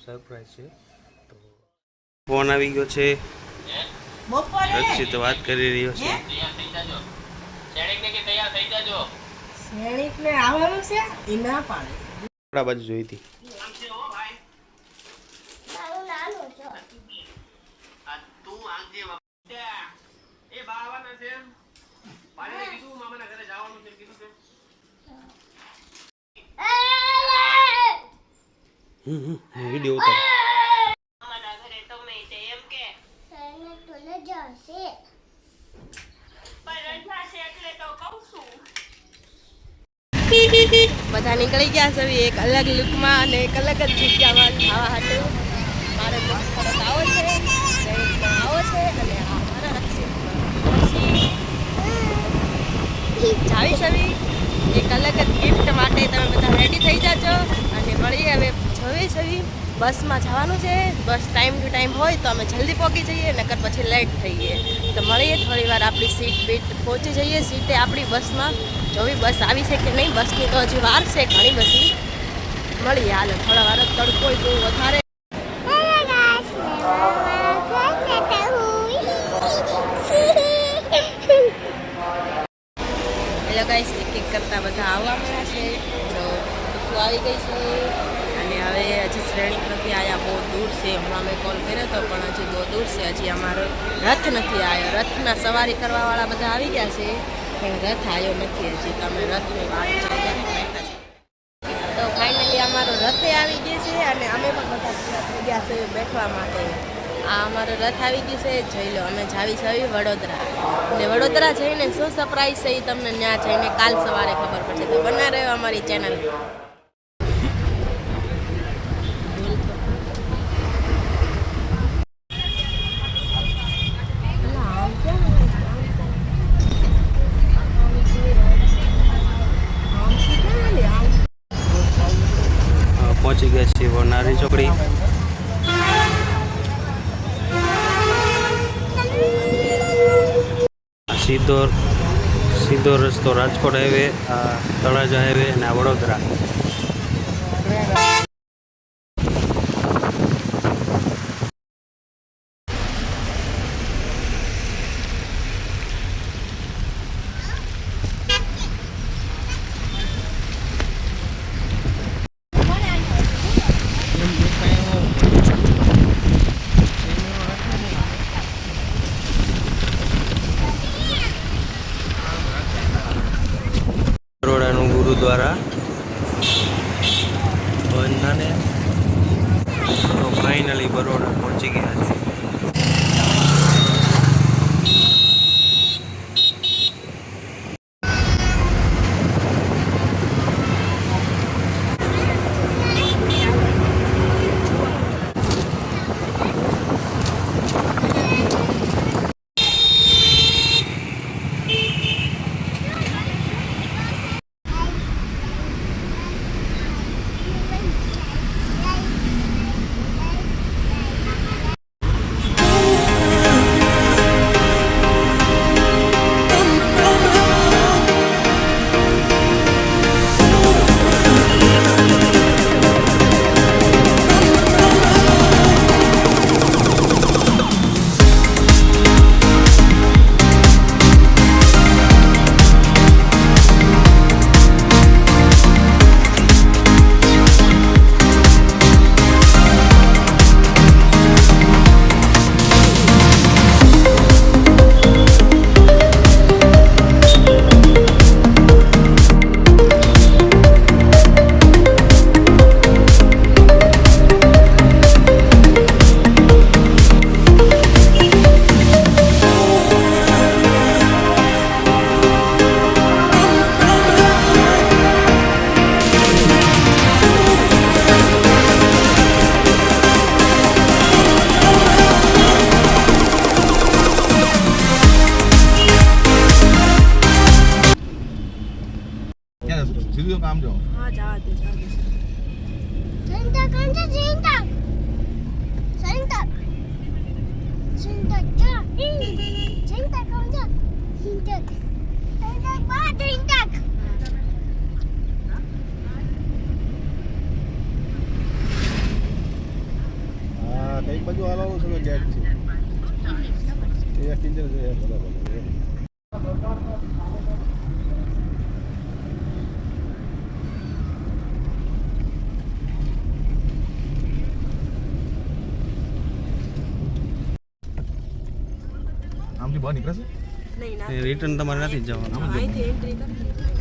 Surprise છે. તો phone આવી ગયો છે. રક્ષિત વાત કરી રહ્યો છે. આપણા બાજુ જોઈ હતી. વિડીયો ઉતાર. બધા નીકળી ગયા છે એક અલગ લુકમાં અને એક અલગ જ જગ્યામાં ખાવા હાટું. મારે ફરક આવો છે, આવો છે અને મારા રક્ષિત જાવી છવી એક અલગ જ ગિફ્ટ માટે. તમે બધા રેડી થઈ જાજો અને મળીએ. હવે જવી છવી બસમાં જવાનું છે. બસ ટાઈમ ટુ ટાઈમ હોય તો અમે જલ્દી પહોંચી જઈએ, નકર પછી લેટ થઈએ. તો મળીએ થોડી વાર. આપણી સીટ બીટ પહોંચી જઈએ સીટે આપણી બસમાં. જોવી બસ આવી છે કે નહીં. બસની તો હજી વાર છે ઘણી બધી. મળીએ હાલો થોડા વાર. તડકો બહુ વધારે. હેલો ગાઈસ, એક એક કરતા બધા આવવા મળ્યા છે. તો ટૂંકું આવી ગઈ છે અને હવે હજી શ્રેણી નથી આવ્યા. બહુ દૂર છે. હમણાં મેં કોલ કર્યો હતો પણ હજી બહુ દૂર છે. હજી અમારો રથ નથી આવ્યો. રથના સવારી કરવાવાળા બધા આવી ગયા છે પણ રથ આવ્યો નથી હજી. તમે રથની વાત જોઈ. તો ફાઇનલી અમારો રથે આવી ગયો છે અને અમે પણ બધા થઈ ગયા છે બેઠવા માટે. આ અમારો રથ આવી ગયું છે. જોઈ લો, અમે જાવી છે વડોદરા. અને વડોદરા જઈને શું સરપ્રાઈઝ છે એ તમને ત્યાં જઈને કાલ સવારે ખબર પડશે. તો બના રહ્યો અમારી ચેનલ. પહોંચી ગયા છીએ નારી ચોકડી. સીધો રસ્તો રાજકોટ હાઈવે, તળાજા હાઈવે અને વડોદરા. બરોડાનું ગુરુદ્વારા બંધાને. તો ફાઇનલી બરોડા પહોંચી ગયા છે. સીધું કામ જો. હા જવા દે જવા દે. Cinta kanca cinta. Cinta. Cinta ja. Cinta kanca. Cinta. Cinta ba cinta. બધું હાલવાનું સમય ગેટ છે એ કિંજર છે બરાબર આમથી બહાર નીકળશે નહીં ના રિટર્ન તમારે નથી જ જવાનું અહીંથી એન્ટ્રી કરી